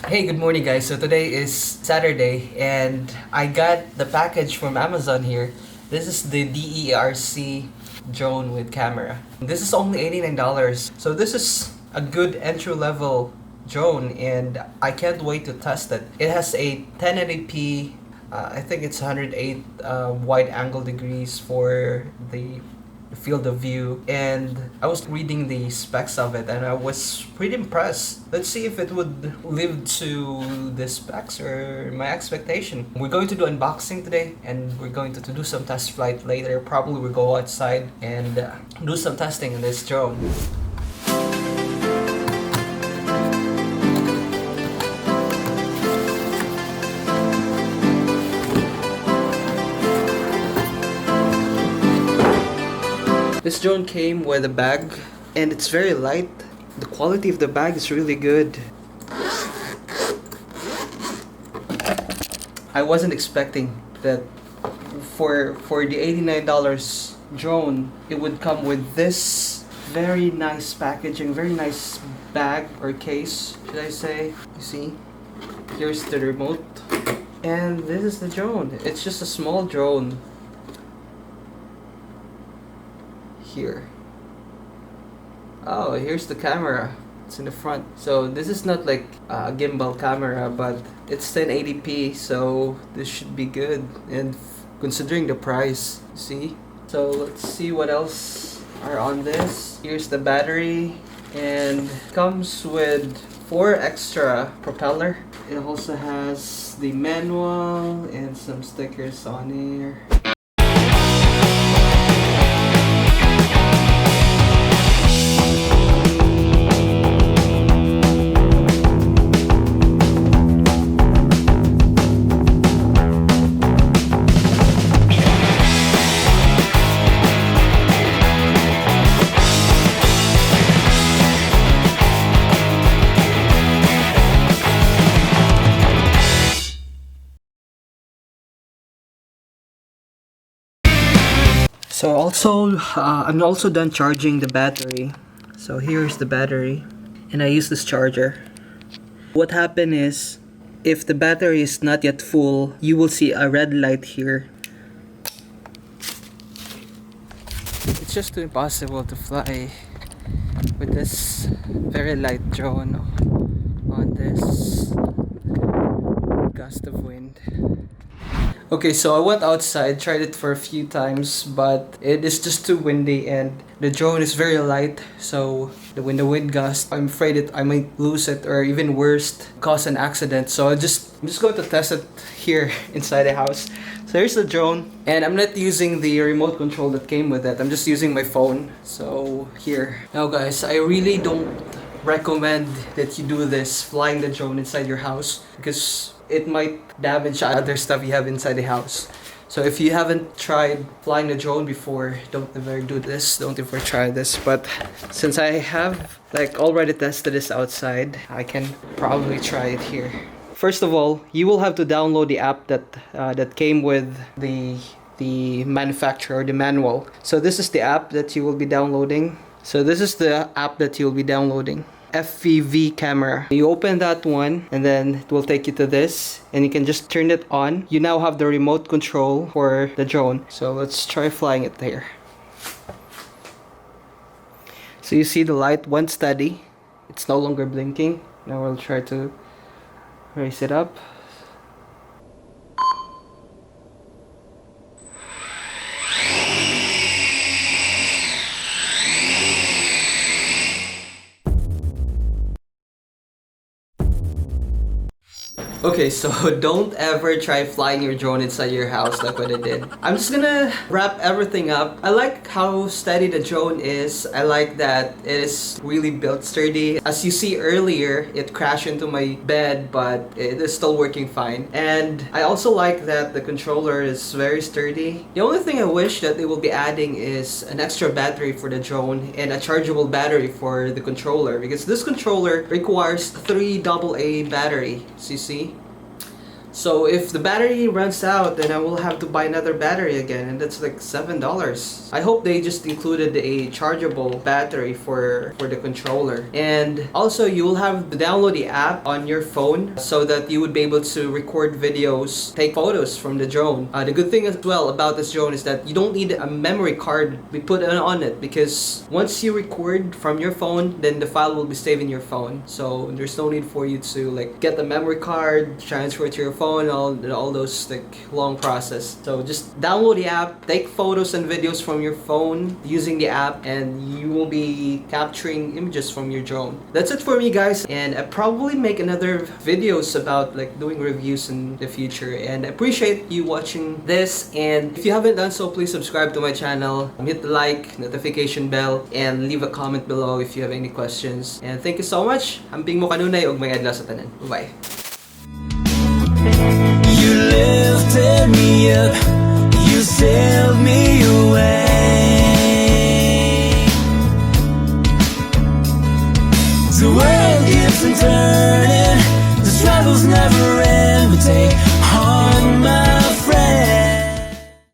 Hey, good morning guys. So today is Saturday and I got the package from Amazon here. This is the DERC drone with camera. This is only $89. So this is a good entry level drone and I can't wait to test it. It has a 1080p, I think it's 108 wide angle degrees for the field of view, and I was reading the specs of it and I was pretty impressed. Let's see if it would live to the specs or my expectation. We're going to do unboxing today and we're going to do some test flight later. Probably we'll go outside and do some testing in this drone. This drone came with a bag and it's very light. The quality of the bag is really good. I wasn't expecting that for the $89 drone it would come with this very nice packaging, very nice bag or case, should I say. You see? Here's the remote. And this is the drone. It's just a small drone. Here. Oh, here's the camera. It's in the front. So this is not like a gimbal camera, but it's 1080p, so this should be good. And considering the price, see? So let's see what else are on this. Here's the battery, and comes with 4 extra propeller. It also has the manual and some stickers on here. So also, I'm also done charging the battery. So here's the battery, and I use this charger. What happened is, if the battery is not yet full, you will see a red light here. It's just too impossible to fly with this very light drone on this gust of wind. Okay, so I went outside, tried it for a few times, but it is just too windy and the drone is very light, so when the wind gusts, I'm afraid I might lose it or even worse, cause an accident. So I'm just going to test it here inside the house. So here's the drone, and I'm not using the remote control that came with it. I'm just using my phone. So here. Now guys, I really don't recommend that you do this, flying the drone inside your house, because it might damage other stuff you have inside the house. So if you haven't tried flying a drone before, don't ever do this, don't ever try this. But since I have already tested this outside, I can probably try it here. First of all, you will have to download the app that came with the manufacturer, the manual. So this is the app that you will be downloading. So this is the app that you'll be downloading. FPV camera. You open that one and then it will take you to this, and you can just turn it on. You now have the remote control for the drone. So let's try flying it there. So you see the light went steady. It's no longer blinking. Now we'll try to raise it up. Okay, so don't ever try flying your drone inside your house like what I did. I'm just gonna wrap everything up. I like how steady the drone is. I like that it is really built sturdy. As you see earlier, it crashed into my bed, but it is still working fine. And I also like that the controller is very sturdy. The only thing I wish that they will be adding is an extra battery for the drone and a chargeable battery for the controller, because this controller requires 3 AA battery, so you see. So if the battery runs out, then I will have to buy another battery again, and that's like $7. I hope they just included a chargeable battery for the controller. And also you will have to download the app on your phone so that you would be able to record videos, take photos from the drone. The good thing as well about this drone is that you don't need a memory card be put on it, because once you record from your phone, then the file will be saved in your phone. So there's no need for you to like get the memory card, transfer it to your phone, all those like long process. So just download the app, take photos and videos from your phone using the app, and you will be capturing images from your drone. That's it for me, guys, and I probably make another videos about like doing reviews in the future. And I appreciate you watching this, and if you haven't done so, please subscribe to my channel, hit the like, notification bell, and leave a comment below if you have any questions. And thank you so much. Hambing mo kanunay ug may adlaw sa tanan. Bye. You lifted me up, you sailed me away. The world keeps on turning, the struggles never end. We take